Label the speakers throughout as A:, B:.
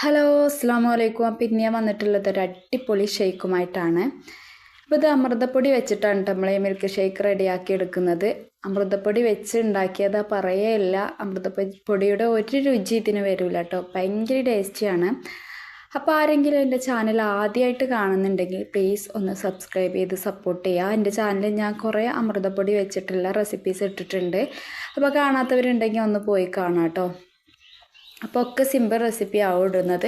A: Hello അസ്സാമു അലൈക്കും. അപ്പം ഇന്ന് ഞാൻ വന്നിട്ടുള്ളത് ഒരു അടിപൊളി ഷേക്കുമായിട്ടാണ്. അപ്പോൾ ഇത് അമൃതപ്പൊടി വെച്ചിട്ടാണ് നമ്മൾ ഈ മിൽക്ക് ഷേക്ക് റെഡിയാക്കി എടുക്കുന്നത്. അമൃതപ്പൊടി വെച്ച് ഉണ്ടാക്കിയതാ പറയേയില്ല. അമൃതപ്പൊടിയുടെ ഒരു രുചി ഇതിന് വരില്ല കേട്ടോ, ഭയങ്കര ടേസ്റ്റിയാണ്. അപ്പോൾ ആരെങ്കിലും എൻ്റെ ചാനൽ ആദ്യമായിട്ട് കാണുന്നുണ്ടെങ്കിൽ പ്ലീസ് ഒന്ന് സബ്സ്ക്രൈബ് ചെയ്ത് സപ്പോർട്ട് ചെയ്യുക. എൻ്റെ ചാനലിൽ ഞാൻ കുറേ അമൃതപ്പൊടി വെച്ചിട്ടുള്ള റെസിപ്പീസ് ഇട്ടിട്ടുണ്ട്. അപ്പോൾ കാണാത്തവരുണ്ടെങ്കിൽ ഒന്ന് പോയി കാണാം കേട്ടോ. അപ്പോൾ ഒക്കെ സിമ്പിൾ റെസിപ്പി ആവും ഇടുന്നത്.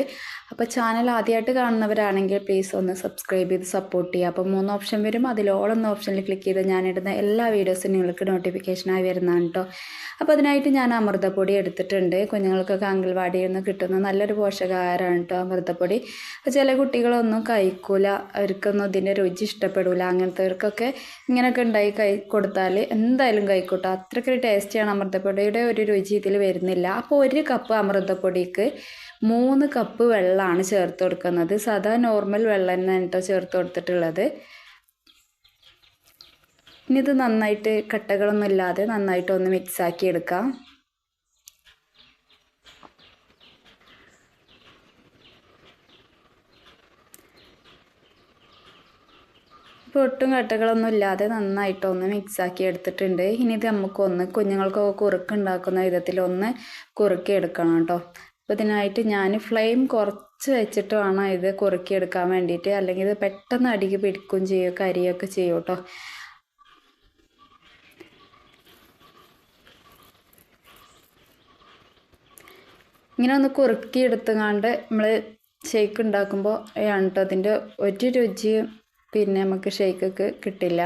A: അപ്പോൾ ചാനൽ ആദ്യമായിട്ട് കാണുന്നവരാണെങ്കിൽ പ്ലീസ് ഒന്ന് സബ്സ്ക്രൈബ് ചെയ്ത് സപ്പോർട്ട് ചെയ്യുക. അപ്പോൾ 3 ഓപ്ഷൻ വരും, അതിൽ ഓൾ എന്ന ഓപ്ഷനിൽ ക്ലിക്ക് ചെയ്ത് ഞാനിടുന്ന എല്ലാ വീഡിയോസും നിങ്ങൾക്ക് നോട്ടിഫിക്കേഷനായി വരുന്നതാണ് കേട്ടോ. അപ്പോൾ അതിനായിട്ട് ഞാൻ അമൃതപ്പൊടി എടുത്തിട്ടുണ്ട്. കുഞ്ഞുങ്ങൾക്കൊക്കെ അംഗൻവാടിയിൽ നിന്ന് കിട്ടുന്ന നല്ലൊരു പോഷകാഹാരമാണ് കേട്ടോ അമൃതപ്പൊടി. അപ്പോൾ ചില കുട്ടികളൊന്നും കഴിക്കൂല, അവർക്കൊന്നും ഇതിൻ്റെ രുചി ഇഷ്ടപ്പെടില്ല. അങ്ങനത്തെവർക്കൊക്കെ ഇങ്ങനെയൊക്കെ ഉണ്ടായി കൊടുത്താൽ എന്തായാലും കഴിക്കൂട്ടോ. അത്രയ്ക്കൊരു ടേസ്റ്റിയാണ്. അമൃതപ്പൊടിയുടെ ഒരു രുചി ഇതിൽ വരുന്നില്ല. അപ്പോൾ 1 കപ്പ് അമൃതപ്പൊടിക്ക് 3 കപ്പ് വെള്ളമാണ് ചേർത്ത് കൊടുക്കുന്നത്. സാധാ നോർമൽ വെള്ളം തന്നെയാണ് കേട്ടോ ചേർത്ത് കൊടുത്തിട്ടുള്ളത്. ഇനി ഇത് നന്നായിട്ട് കട്ടകളൊന്നും ഇല്ലാതെ നന്നായിട്ടൊന്ന് മിക്സാക്കി എടുക്കാം. ഇപ്പോൾ ഒട്ടും കട്ടകളൊന്നും ഇല്ലാതെ നന്നായിട്ടൊന്ന് മിക്സാക്കി എടുത്തിട്ടുണ്ട്. ഇനി ഇത് നമുക്കൊന്ന് കുഞ്ഞുങ്ങൾക്കൊക്കെ കുറുക്കുണ്ടാക്കുന്ന വിധത്തിലൊന്ന് കുറുക്കി എടുക്കണം കേട്ടോ. അപ്പോൾ ഇതിനായിട്ട് ഞാൻ ഫ്ലെയിം കുറച്ച് വെച്ചിട്ട് വേണം ഇത് കുറുക്കിയെടുക്കാൻ വേണ്ടിയിട്ട്, അല്ലെങ്കിൽ ഇത് പെട്ടെന്ന് അടിക്ക് പിടിക്കുകയും ചെയ്യും, കരിയൊക്കെ ചെയ്യും കേട്ടോ. ഇങ്ങനെ ഒന്ന് കുറുക്കി എടുത്തുകൊണ്ട് നമ്മൾ ഷേക്ക് ഉണ്ടാക്കുമ്പോൾ കേട്ടോ അതിൻ്റെ ഒരു രുചിയും പിന്നെ നമുക്ക് ഷേക്കൊക്കെ കിട്ടില്ല.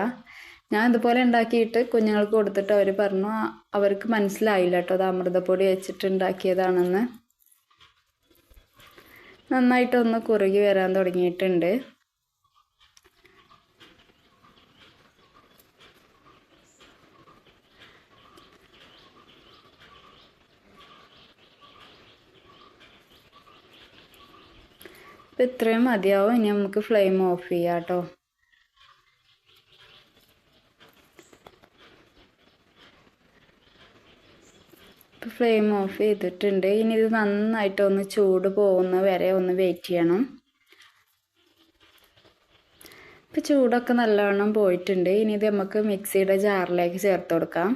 A: ഞാൻ ഇതുപോലെ ഉണ്ടാക്കിയിട്ട് കുഞ്ഞുങ്ങൾക്ക് കൊടുത്തിട്ട് അവർ പറഞ്ഞു അവർക്ക് മനസ്സിലായില്ല കേട്ടോ അത് അമൃതപ്പൊടി വെച്ചിട്ട് ഉണ്ടാക്കിയതാണെന്ന്. നന്നായിട്ടൊന്ന് കുറുകി വരാൻ തുടങ്ങിയിട്ടുണ്ട്. അപ്പോൾ ഇത്രയും മതിയാവും. ഇനി നമുക്ക് ഫ്ലെയിം ഓഫ് ചെയ്യാം കേട്ടോ. ഇപ്പോൾ ഫ്ലെയിം ഓഫ് ചെയ്തിട്ടുണ്ട്. ഇനി ഇത് നന്നായിട്ടൊന്ന് ചൂട് പോകുന്ന വരെ ഒന്ന് വെയിറ്റ് ചെയ്യണം. ഇപ്പോൾ ചൂടൊക്കെ നല്ലവണ്ണം പോയിട്ടുണ്ട്. ഇനി ഇത് നമുക്ക് മിക്സിയുടെ ജാറിലേക്ക് ചേർത്ത് കൊടുക്കാം.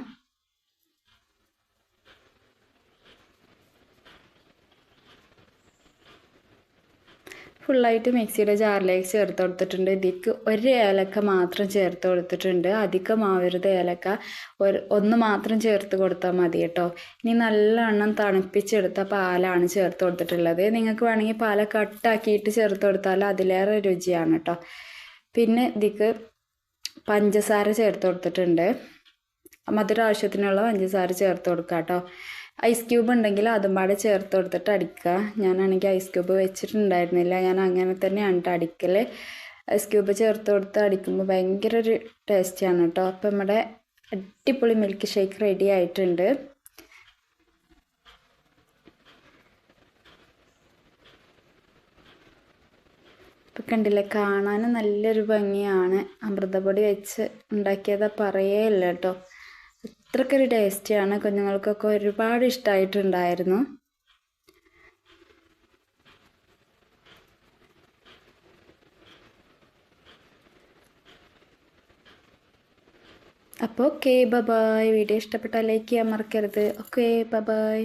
A: ഫുള്ളായിട്ട് മിക്സിയുടെ ജാറിലേക്ക് ചേർത്ത് കൊടുത്തിട്ടുണ്ട്. ഇതിക്ക് 1 ഏലക്ക മാത്രം ചേർത്ത് കൊടുത്തിട്ടുണ്ട്. അധികമാവരുത് ഏലക്ക, ഒന്ന് മാത്രം ചേർത്ത് കൊടുത്താൽ മതി കേട്ടോ. ഇനി നല്ലവണ്ണം തണുപ്പിച്ചെടുത്ത പാലാണ് ചേർത്ത് കൊടുത്തിട്ടുള്ളത്. നിങ്ങൾക്ക് വേണമെങ്കിൽ പാല കട്ടാക്കിയിട്ട് ചേർത്ത് കൊടുത്താൽ അതിലേറെ രുചിയാണ് കേട്ടോ. പിന്നെ ഇതിക്ക് പഞ്ചസാര ചേർത്ത് കൊടുത്തിട്ടുണ്ട്. മധുര ആവശ്യത്തിനുള്ള പഞ്ചസാര ചേർത്ത് കൊടുക്കുക കേട്ടോ. ഐസ് ക്യൂബ് ഉണ്ടെങ്കിൽ അതും പാടെ ചേർത്ത് കൊടുത്തിട്ട് അടിക്കുക. ഞാനാണെങ്കിൽ ഐസ് ക്യൂബ് വെച്ചിട്ടുണ്ടായിരുന്നില്ല, ഞാൻ അങ്ങനെ തന്നെയാണ് അടിക്കൽ. ഐസ് ക്യൂബ് ചേർത്ത് കൊടുത്ത് അടിക്കുമ്പോൾ ഭയങ്കര ഒരു ടേസ്റ്റിയാണ് കേട്ടോ. അപ്പം നമ്മുടെ അടിപൊളി മിൽക്ക് ഷേക്ക് റെഡി ആയിട്ടുണ്ട്. ഇപ്പം കണ്ടില്ലേ, കാണാനും നല്ലൊരു ഭംഗിയാണ്. അമൃതപ്പൊടി വെച്ച് ഉണ്ടാക്കിയതാ പറയേയില്ല കേട്ടോ. അത്രയ്ക്കൊരു ടേസ്റ്റിയാണ്. കുഞ്ഞുങ്ങൾക്കൊക്കെ ഒരുപാട് ഇഷ്ടമായിട്ടുണ്ടായിരുന്നു. അപ്പോൾ ഓക്കെ, ബൈ. വീഡിയോ ഇഷ്ടപ്പെട്ടാൽ ലൈക്ക് ചെയ്യാൻ മറക്കരുത്. Okay, by.